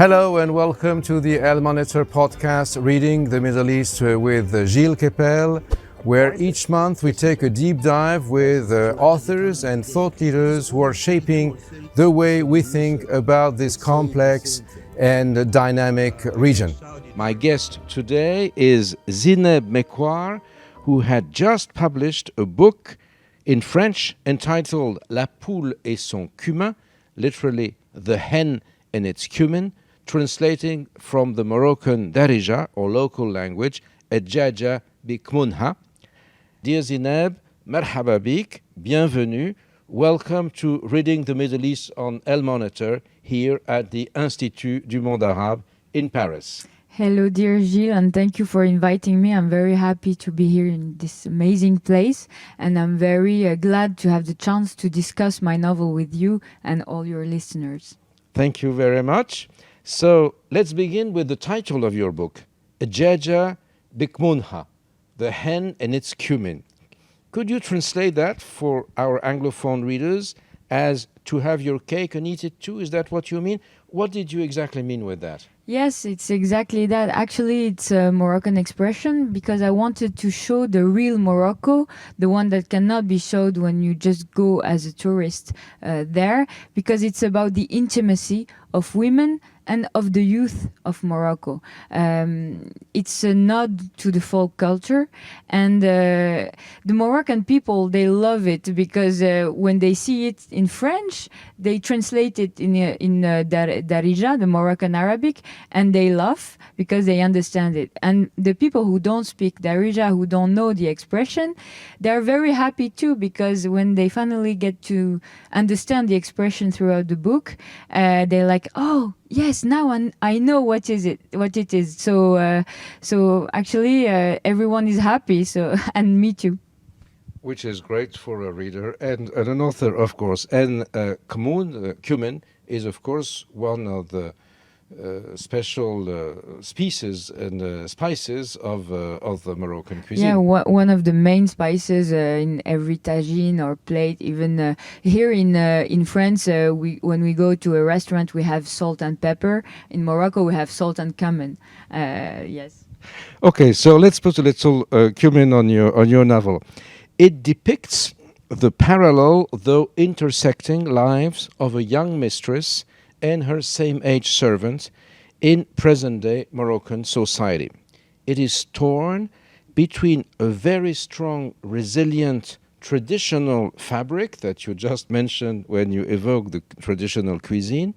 Hello and welcome to the El Monitor podcast, Reading the Middle East with Gilles Kepel, where each month we take a deep dive with authors and thought leaders who are shaping the way we think about this complex and dynamic region. My guest today is Zineb Mekouar, who had just published a book in French entitled La poule et son cumin, literally The Hen and its Cumin, translating from the Moroccan Darija, or local language, Adjaja bikmunha. Dear Zineb, marhaba bik, bienvenue. Welcome to Reading the Middle East on El Monitor here at the Institut du Monde Arabe in Paris. Hello, dear Gilles, and thank you for inviting me. I'm very happy to be here in this amazing place, and I'm very glad to have the chance to discuss my novel with you and all your listeners. Thank you very much. So let's begin with the title of your book, Adjaja bikmunha, The Hen and its Cumin. Could you translate that for our Anglophone readers as to have your cake and eat it too? Is that what you mean? What did you exactly mean with that? Yes, it's exactly that. Actually, it's a Moroccan expression because I wanted to show the real Morocco, the one that cannot be showed when you just go as a tourist there, because it's about the intimacy of women and of the youth of Morocco. It's a nod to the folk culture, and the Moroccan people, they love it because when they see it in French, they translate it in Darija, the Moroccan Arabic, and they laugh because they understand it. And the people who don't speak Darija, who don't know the expression, they're very happy too, because when they finally get to understand the expression throughout the book, they're like, oh, yes, now I know what it is. So actually, everyone is happy. So and me too. Which is great for a reader and an author, of course. And cumin is, of course, one of the special species and spices of the Moroccan cuisine. Yeah, one of the main spices in every tagine or plate. Even here in France, when we go to a restaurant, we have salt and pepper. In Morocco, we have salt and cumin. Yes. Okay, so let's put a little cumin on your novel. It depicts the parallel, though intersecting, lives of a young mistress and her same-age servant in present-day Moroccan society. It is torn between a very strong, resilient, traditional fabric that you just mentioned when you evoke the traditional cuisine,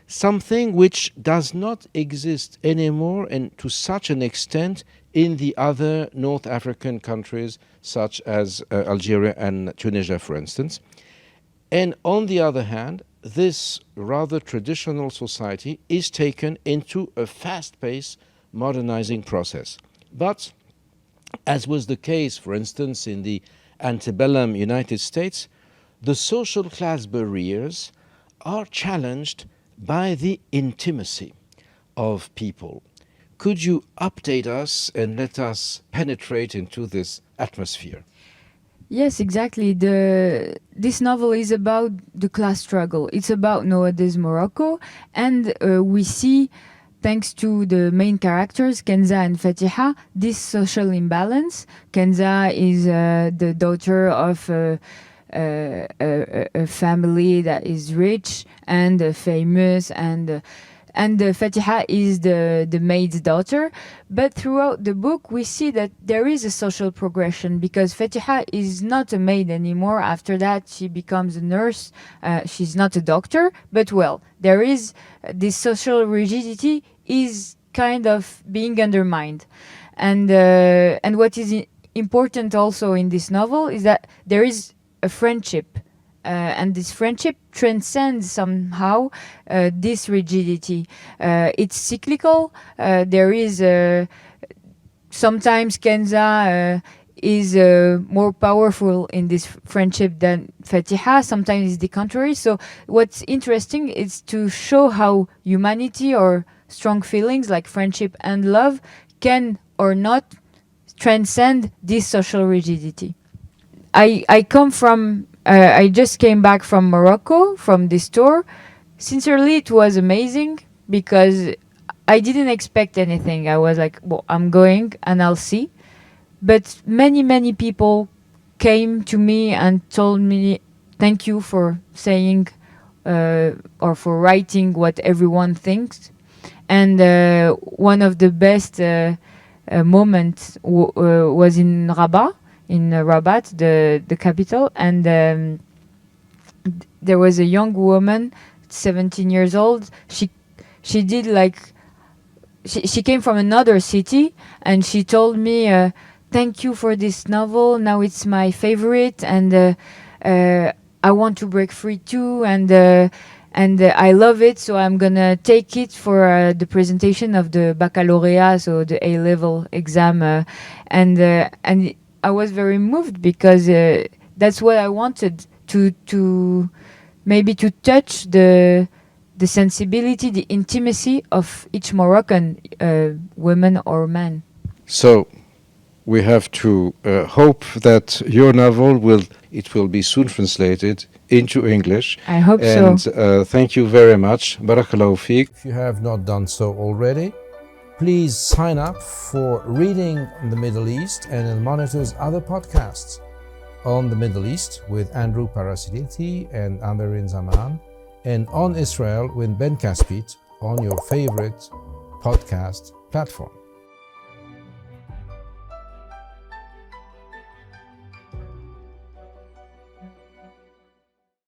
something which does not exist anymore and to such an extent in the other North African countries such as Algeria and Tunisia, for instance. And on the other hand, this rather traditional society is taken into a fast-paced modernizing process. But, as was the case, for instance, in the antebellum United States, the social class barriers are challenged by the intimacy of people. Could you update us and let us penetrate into this atmosphere? Yes, exactly. This novel is about the class struggle. It's about nowadays Morocco, and we see, thanks to the main characters, Kenza and Fatiha, this social imbalance. Kenza is the daughter of a family that is rich and famous, and Fatiha is the maid's daughter. But throughout the book, we see that there is a social progression because Fatiha is not a maid anymore. After that, she becomes a nurse. She's not a doctor, but well, there is this social rigidity is kind of being undermined. And what is important also in this novel is that there is a friendship. And this friendship transcends somehow this rigidity. It's cyclical. There is sometimes Kenza is more powerful in this friendship than Fatiha. Sometimes it's the contrary. So what's interesting is to show how humanity or strong feelings like friendship and love can or not transcend this social rigidity. I just came back from Morocco, from this tour. Sincerely, it was amazing. because I didn't expect anything. I was like, well, I'm going and I'll see. But many people came to me and told me, thank you for saying or for writing what everyone thinks. And one of the best moments was in Rabat, Rabat, the capital. And there was a young woman, 17 years old. She did like, she came from another city, and she told me, thank you for this novel. Now it's my favorite, and I want to break free too, and I love it. So I'm gonna take it for the presentation of the baccalaureate, so the A-level exam, and I was very moved because that's what I wanted to maybe to touch the sensibility, the intimacy of each Moroccan woman or man. So we have to hope that your novel will be soon translated into English. I hope and, so. And thank you very much. Barakallahu feek. If you have not done so already, please sign up for Reading the Middle East and it monitors other podcasts on the Middle East with Andrew Parasiditi and Amerin Zaman, and on Israel with Ben Caspit on your favorite podcast platform.